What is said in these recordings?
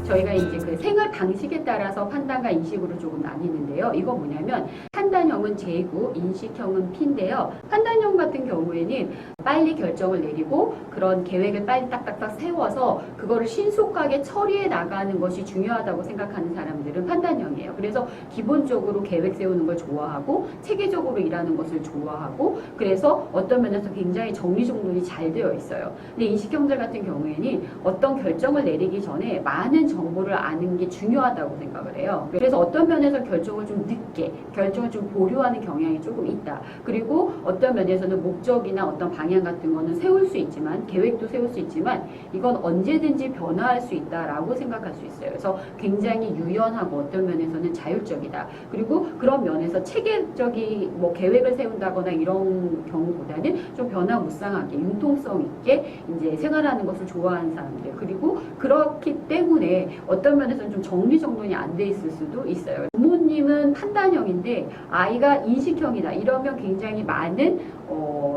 저희가 이제 그 생활 방식에 따라서 판단과 인식으로 조금 나뉘는데요. 이거 뭐냐면 판단형은 J고 인식형은 P인데요. 판단형 같은 경우에는 빨리 결정을 내리고 그런 계획을 빨리 딱딱딱 세워서 그거를 신속하게 처리해 나가는 것이 중요하다고 생각하는 사람들은 판단형이에요. 그래서 기본적으로 계획 세우는 걸 좋아하고 체계적으로 일하는 것을 좋아하고 그래서 어떤 면에서 굉장히 정리정돈이 잘 되어 있어요. 근데 인식형들 같은 경우에는 어떤 결정을 내리기 전에 많은 정보를 아는 게 중요하다고 생각을 해요. 그래서 어떤 면에서 결정을 좀 늦게, 결정을 좀 보류하는 경향이 조금 있다. 그리고 어떤 면에서는 목적이나 어떤 방향 같은 거는 세울 수 있지만, 계획도 세울 수 있지만 이건 언제든지 변화할 수 있다라고 생각할 수 있어요. 그래서 굉장히 유연하고 어떤 면에서는 자율적이다. 그리고 그런 면에서 체계적인 뭐 계획을 세운다거나 이런 경우보다는 좀 변화무쌍하게 융통성 있게 이제 생활하는 것을 좋아하는 사람들. 그리고 그렇기 때문에 어떤 면에서는 좀 정리정돈이 안 돼 있을 수도 있어요. 부모님은 판단형인데 아이가 인식형이다. 이러면 굉장히 많은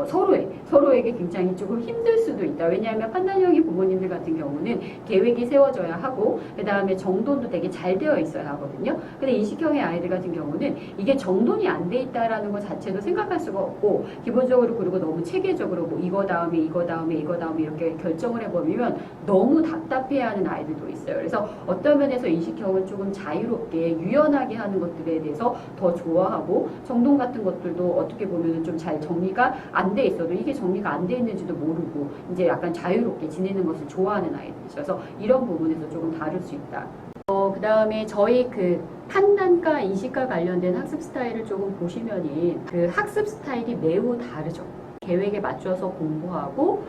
서로에게 굉장히 조금 힘들 수도 있다. 왜냐하면 판단형인 부모님들 같은 경우는 계획이 세워져야 하고 그 다음에 정돈도 되게 잘 되어 있어야 하거든요. 근데 인식형의 아이들 같은 경우는 이게 정돈이 안 돼 있다라는 것 자체도 생각할 수가 없고 기본적으로 그리고 너무 체계적으로 뭐 이거 다음에 이거 다음에 이거 다음에 이렇게 결정을 해버리면 너무 답답해하는 아이들도 있어요. 그래서 어떤 면에서 인식형은 조금 자유롭게 유연하게 하는 것들에 대해서 더 좋아하고 정돈 같은 것들도 어떻게 보면 좀 잘 정리가 안 돼 있어도 이게 정리가 안 돼 있는지도 모르고 이제 약간 자유롭게 지내는 것을 좋아하는 아이들이죠. 그래서 이런 부분에서 조금 다를 수 있다. 그 다음에 저희 그 판단과 인식과 관련된 학습 스타일을 조금 보시면은 그 학습 스타일이 매우 다르죠. 계획에 맞춰서 공부하고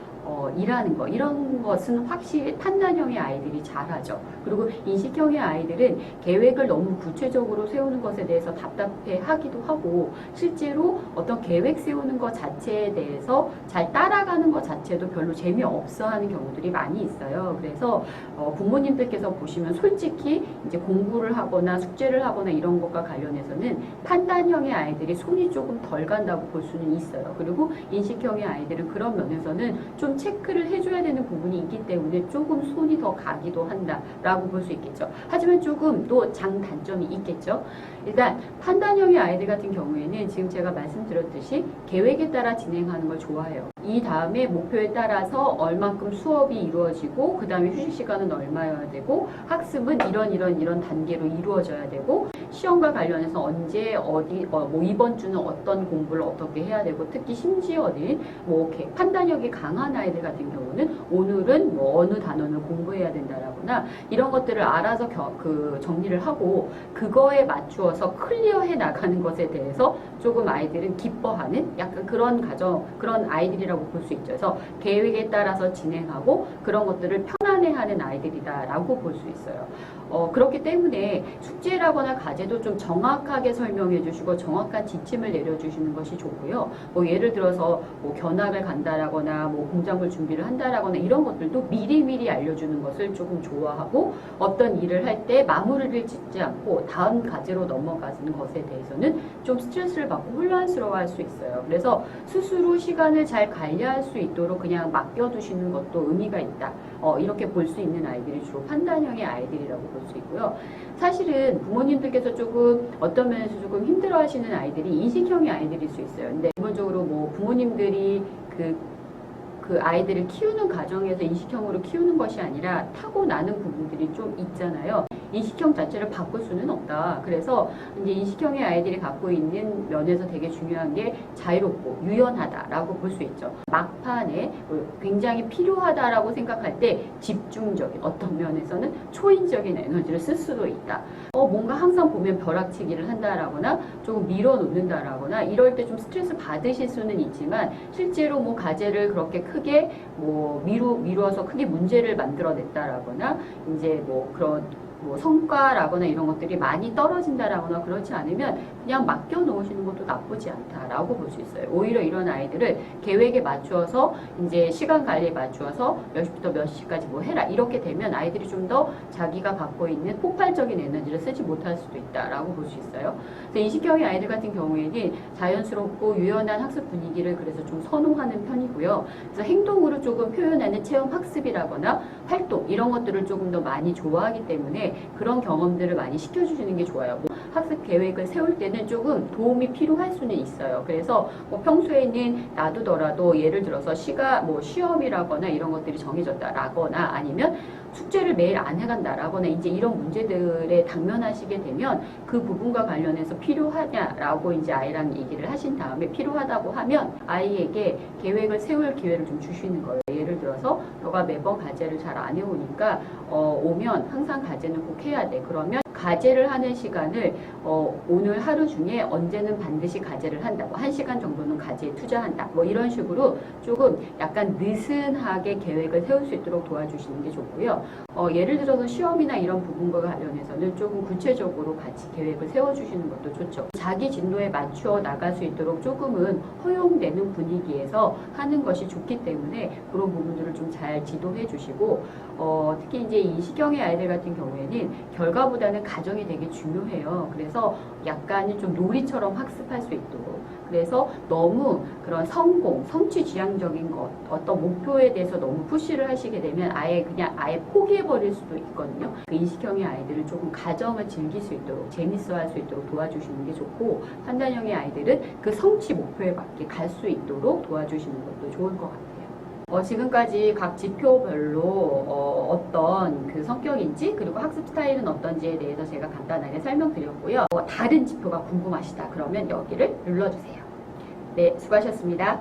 일하는 거 이런 것은 확실히 판단형의 아이들이 잘하죠. 그리고 인식형의 아이들은 계획을 너무 구체적으로 세우는 것에 대해서 답답해하기도 하고 실제로 어떤 계획 세우는 것 자체에 대해서 잘 따라가는 것 자체도 별로 재미없어 하는 경우들이 많이 있어요. 그래서 부모님들께서 보시면 솔직히 이제 공부를 하거나 숙제를 하거나 이런 것과 관련해서는 판단형의 아이들이 손이 조금 덜 간다고 볼 수는 있어요. 그리고 인식형의 아이들은 그런 면에서는 좀 체크를 해줘야 되는 부분이 있기 때문에 조금 손이 더 가기도 한다라고 볼 수 있겠죠. 하지만 조금 또 장단점이 있겠죠. 일단 판단형의 아이들 같은 경우에는 지금 제가 말씀드렸듯이 계획에 따라 진행하는 걸 좋아해요. 이 다음에 목표에 따라서 얼만큼 수업이 이루어지고 그 다음에 휴식 시간은 얼마여야 되고 학습은 이런 단계로 이루어져야 되고 시험과 관련해서 언제 어디 뭐 이번 주는 어떤 공부를 어떻게 해야 되고 특히 심지어는 뭐 판단력이 강한 아이들 같은 경우는 오늘은 뭐 어느 단원을 공부해야 된다라거나 이런 것들을 알아서 정리를 하고 그거에 맞추어서 클리어해 나가는 것에 대해서 조금 아이들은 기뻐하는 약간 그런 아이들이라고 볼 수 있죠. 그래서 계획에 따라서 진행하고 그런 것들을 편안해하는 아이들이다라고 볼 수 있어요. 그렇기 때문에 숙제라거나 과제도 좀 정확하게 설명해 주시고 정확한 지침을 내려주시는 것이 좋고요. 뭐 예를 들어서 뭐 견학을 간다라거나 뭐 공장을 준비를 한다라거나 이런 것들도 미리미리 알려주는 것을 조금 좋아하고 어떤 일을 할 때 마무리를 짓지 않고 다음 과제로 넘어가는 것에 대해서는 좀 스트레스를 받고 혼란스러워할 수 있어요. 그래서 스스로 시간을 잘 관리할 수 있도록 그냥 맡겨두시는 것도 의미가 있다. 이렇게 볼 수 있는 아이들이 주로 판단형의 아이들이라고 볼 수 있고요. 사실은 부모님들께서 조금 어떤 면에서 조금 힘들어하시는 아이들이 인식형의 아이들일 수 있어요. 근데 기본적으로 뭐 부모님들이 그 아이들을 키우는 과정에서 인식형으로 키우는 것이 아니라 타고나는 부분들이 좀 있잖아요. 인식형 자체를 바꿀 수는 없다. 그래서 이제 인식형의 아이들이 갖고 있는 면에서 되게 중요한 게 자유롭고 유연하다라고 볼 수 있죠. 막판에 굉장히 필요하다라고 생각할 때 집중적인 어떤 면에서는 초인적인 에너지를 쓸 수도 있다. 뭔가 항상 보면 벼락치기를 한다라거나 조금 밀어놓는다라거나 이럴 때 좀 스트레스 받으실 수는 있지만 실제로 뭐 과제를 그렇게 크게 뭐 미루어서 크게 문제를 만들어냈다라거나 이제 뭐 그런 뭐 성과라거나 이런 것들이 많이 떨어진다라거나 그렇지 않으면 그냥 맡겨 놓으시는 것도 나쁘지 않다라고 볼 수 있어요. 오히려 이런 아이들을 계획에 맞추어서 이제 시간 관리에 맞추어서 몇 시부터 몇 시까지 뭐 해라 이렇게 되면 아이들이 좀 더 자기가 갖고 있는 폭발적인 에너지를 쓰지 못할 수도 있다라고 볼 수 있어요. 그래서 인식형의 아이들 같은 경우에는 자연스럽고 유연한 학습 분위기를 그래서 좀 선호하는 편이고요. 그래서 행동으로 조금 표현하는 체험 학습이라거나 활동 이런 것들을 조금 더 많이 좋아하기 때문에 그런 경험들을 많이 시켜주시는 게 좋아요. 뭐 학습 계획을 세울 때는 조금 도움이 필요할 수는 있어요. 그래서 뭐 평소에는 놔두더라도 예를 들어서 시험이라거나 이런 것들이 정해졌다라거나 아니면 숙제를 매일 안 해간다라거나 이제 이런 문제들에 당면하시게 되면 그 부분과 관련해서 필요하냐라고 이제 아이랑 얘기를 하신 다음에 필요하다고 하면 아이에게 계획을 세울 기회를 좀 주시는 거예요. 예를 들어서 너가 매번 과제를 잘 안 해오니까 오면 항상 과제는 꼭 해야 돼. 그러면 과제를 하는 시간을 오늘 하루 중에 언제는 반드시 과제를 한다. 뭐 1시간 정도는 과제에 투자한다. 뭐 이런 식으로 조금 약간 느슨하게 계획을 세울 수 있도록 도와주시는 게 좋고요. 예를 들어서 시험이나 이런 부분과 관련해서는 조금 구체적으로 같이 계획을 세워주시는 것도 좋죠. 자기 진도에 맞추어 나갈 수 있도록 조금은 허용되는 분위기에서 하는 것이 좋기 때문에 그런 부분들을 좀 잘 지도해 주시고 특히 이제 이 시경의 아이들 같은 경우에는 결과보다는 과정이 되게 중요해요. 그래서 약간 좀 놀이처럼 학습할 수 있도록 그래서 너무 그런 성취 지향적인 것, 어떤 목표에 대해서 너무 푸시를 하시게 되면 아예 포기해버릴 수도 있거든요. 그 인식형의 아이들은 조금 과정을 즐길 수 있도록, 재밌어 할 수 있도록 도와주시는 게 좋고, 판단형의 아이들은 그 성취 목표에 맞게 갈 수 있도록 도와주시는 것도 좋을 것 같아요. 지금까지 각 지표별로 어떤 그 성격인지 그리고 학습 스타일은 어떤지에 대해서 제가 간단하게 설명드렸고요. 다른 지표가 궁금하시다 그러면 여기를 눌러주세요. 네, 수고하셨습니다.